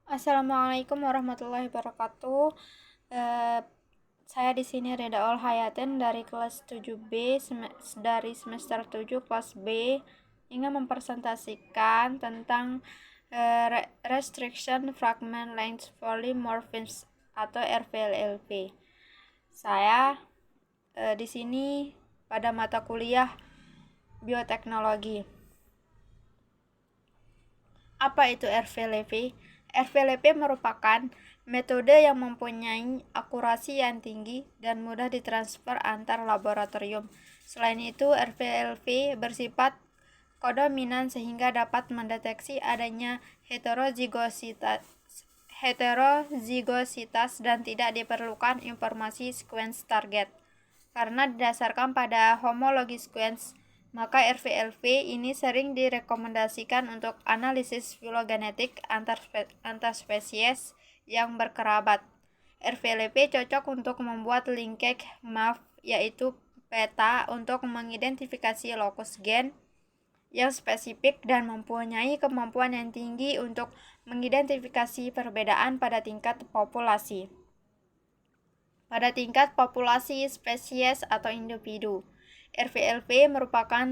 Assalamualaikum warahmatullahi wabarakatuh. Eh, saya di sini Reda Ol Hayatin dari kelas 7B dari semester 7 kelas B ingin mempresentasikan tentang Restriction Fragment Length Polymorphism atau RVLP. Saya di sini pada mata kuliah bioteknologi. Apa itu RVLP? RVLP merupakan metode yang mempunyai akurasi yang tinggi dan mudah ditransfer antar laboratorium. Selain itu, RVLP bersifat kodominan sehingga dapat mendeteksi adanya heterozigositas dan tidak diperlukan informasi sequence target. Karena didasarkan pada homologi sequence, maka RVLV ini sering direkomendasikan untuk analisis filogenetik antar spesies yang berkerabat. RVLV cocok untuk membuat linkage map, yaitu peta untuk mengidentifikasi lokus gen yang spesifik dan mempunyai kemampuan yang tinggi untuk mengidentifikasi perbedaan pada tingkat populasi spesies atau individu. RVLV merupakan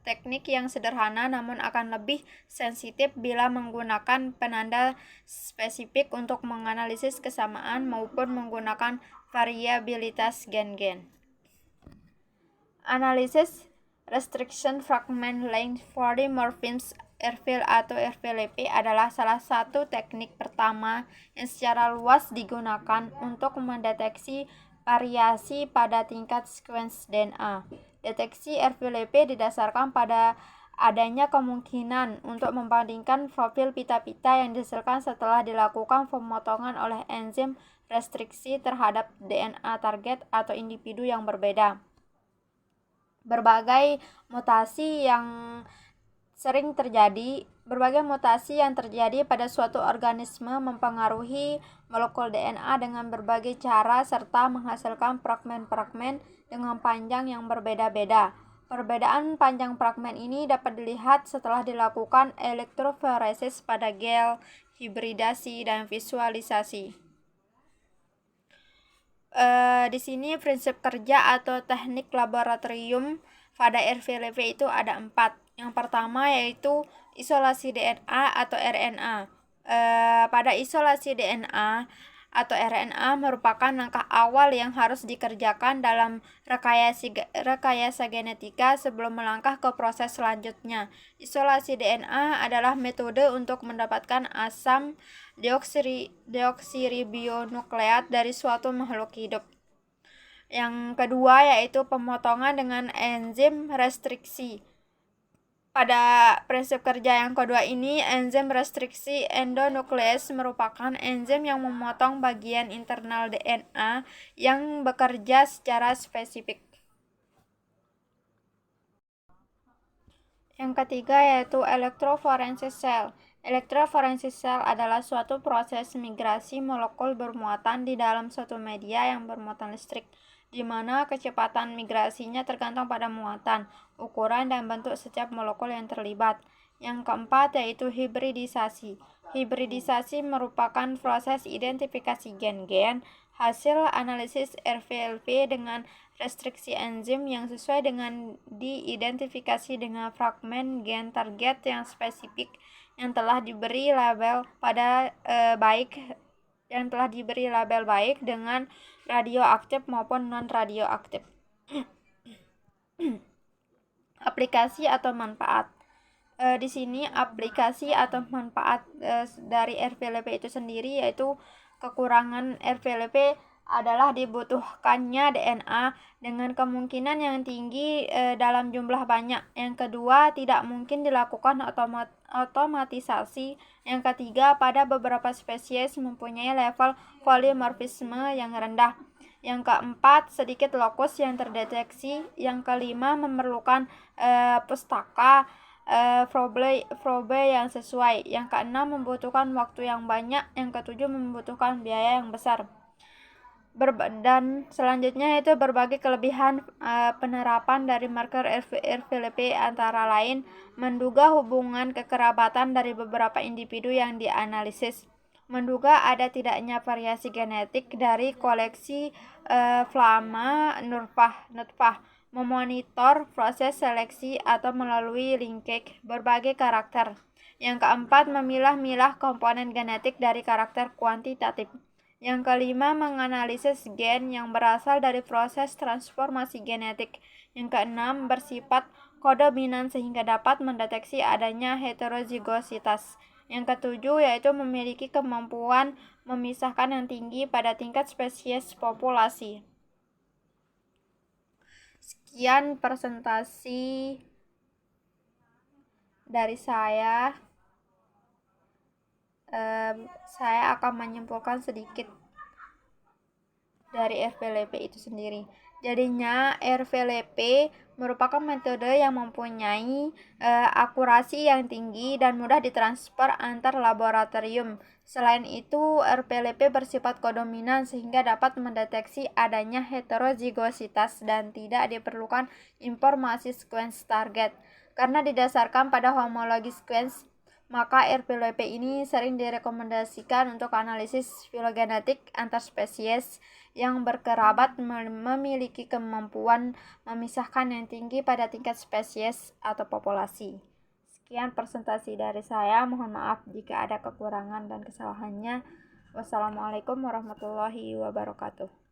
teknik yang sederhana namun akan lebih sensitif bila menggunakan penanda spesifik untuk menganalisis kesamaan maupun menggunakan variabilitas gen-gen. Analisis Restriction Fragment Length Polymorphism RVL atau RVLP adalah salah satu teknik pertama yang secara luas digunakan untuk mendeteksi variasi pada tingkat sequence DNA. Deteksi RVLP didasarkan pada adanya kemungkinan untuk membandingkan profil pita-pita yang dihasilkan setelah dilakukan pemotongan oleh enzim restriksi terhadap DNA target atau individu yang berbeda. Berbagai mutasi yang terjadi pada suatu organisme mempengaruhi molekul DNA dengan berbagai cara serta menghasilkan fragmen-fragmen dengan panjang yang berbeda-beda. Perbedaan panjang fragmen ini dapat dilihat setelah dilakukan elektroforesis pada gel, hibridasi, dan visualisasi. Di sini prinsip kerja atau teknik laboratorium pada RVLV itu ada 4. Yang pertama yaitu isolasi DNA atau RNA. Pada isolasi DNA atau RNA merupakan langkah awal yang harus dikerjakan dalam rekayasa genetika sebelum melangkah ke proses selanjutnya. Isolasi DNA adalah metode untuk mendapatkan asam deoksiribonukleat dari suatu makhluk hidup. Yang kedua yaitu pemotongan dengan enzim restriksi. Pada prinsip kerja yang kedua ini, enzim restriksi endonuklease merupakan enzim yang memotong bagian internal DNA yang bekerja secara spesifik. Yang ketiga yaitu elektroforesis sel. Elektroforesis sel adalah suatu proses migrasi molekul bermuatan di dalam suatu media yang bermuatan listrik, di mana kecepatan migrasinya tergantung pada muatan, ukuran, dan bentuk setiap molekul yang terlibat. Yang keempat yaitu hibridisasi. Hibridisasi merupakan proses identifikasi gen-gen hasil analisis RVLV dengan restriksi enzim yang sesuai dengan diidentifikasi dengan fragmen gen target yang spesifik yang telah diberi label baik dengan radioaktif maupun non radioaktif. Aplikasi atau manfaat. Di sini aplikasi atau manfaat dari RVLP itu sendiri yaitu kekurangan RVLP adalah dibutuhkannya DNA dengan kemungkinan yang tinggi dalam jumlah banyak. Yang kedua, tidak mungkin dilakukan otomatisasi. Yang ketiga, pada beberapa spesies mempunyai level polimorfisme yang rendah. Yang keempat, sedikit lokus yang terdeteksi. Yang kelima, memerlukan pustaka probe yang sesuai. Yang keenam, membutuhkan waktu yang banyak. Yang ketujuh, membutuhkan biaya yang besar. Dan selanjutnya itu berbagai kelebihan penerapan dari marker RVLP antara lain menduga hubungan kekerabatan dari beberapa individu yang dianalisis, menduga ada tidaknya variasi genetik dari koleksi nutfah, memonitor proses seleksi atau melalui linkage berbagai karakter. Yang keempat, memilah-milah komponen genetik dari karakter kuantitatif. Yang kelima, menganalisis gen yang berasal dari proses transformasi genetik. Yang keenam, bersifat kodominan sehingga dapat mendeteksi adanya heterozigositas. Yang ketujuh yaitu memiliki kemampuan memisahkan yang tinggi pada tingkat spesies populasi. Sekian presentasi dari saya. Saya akan menyimpulkan sedikit dari RVLP itu sendiri. Jadinya RVLP merupakan metode yang mempunyai akurasi yang tinggi dan mudah ditransfer antar laboratorium. Selain itu, RVLP bersifat kodominan sehingga dapat mendeteksi adanya heterozigositas dan tidak diperlukan informasi sequence target. Karena didasarkan pada homologi sequence, maka RVLP ini sering direkomendasikan untuk analisis filogenetik antar spesies yang berkerabat memiliki kemampuan memisahkan yang tinggi pada tingkat spesies atau populasi. Sekian presentasi dari saya. Mohon maaf jika ada kekurangan dan kesalahannya. Wassalamualaikum warahmatullahi wabarakatuh.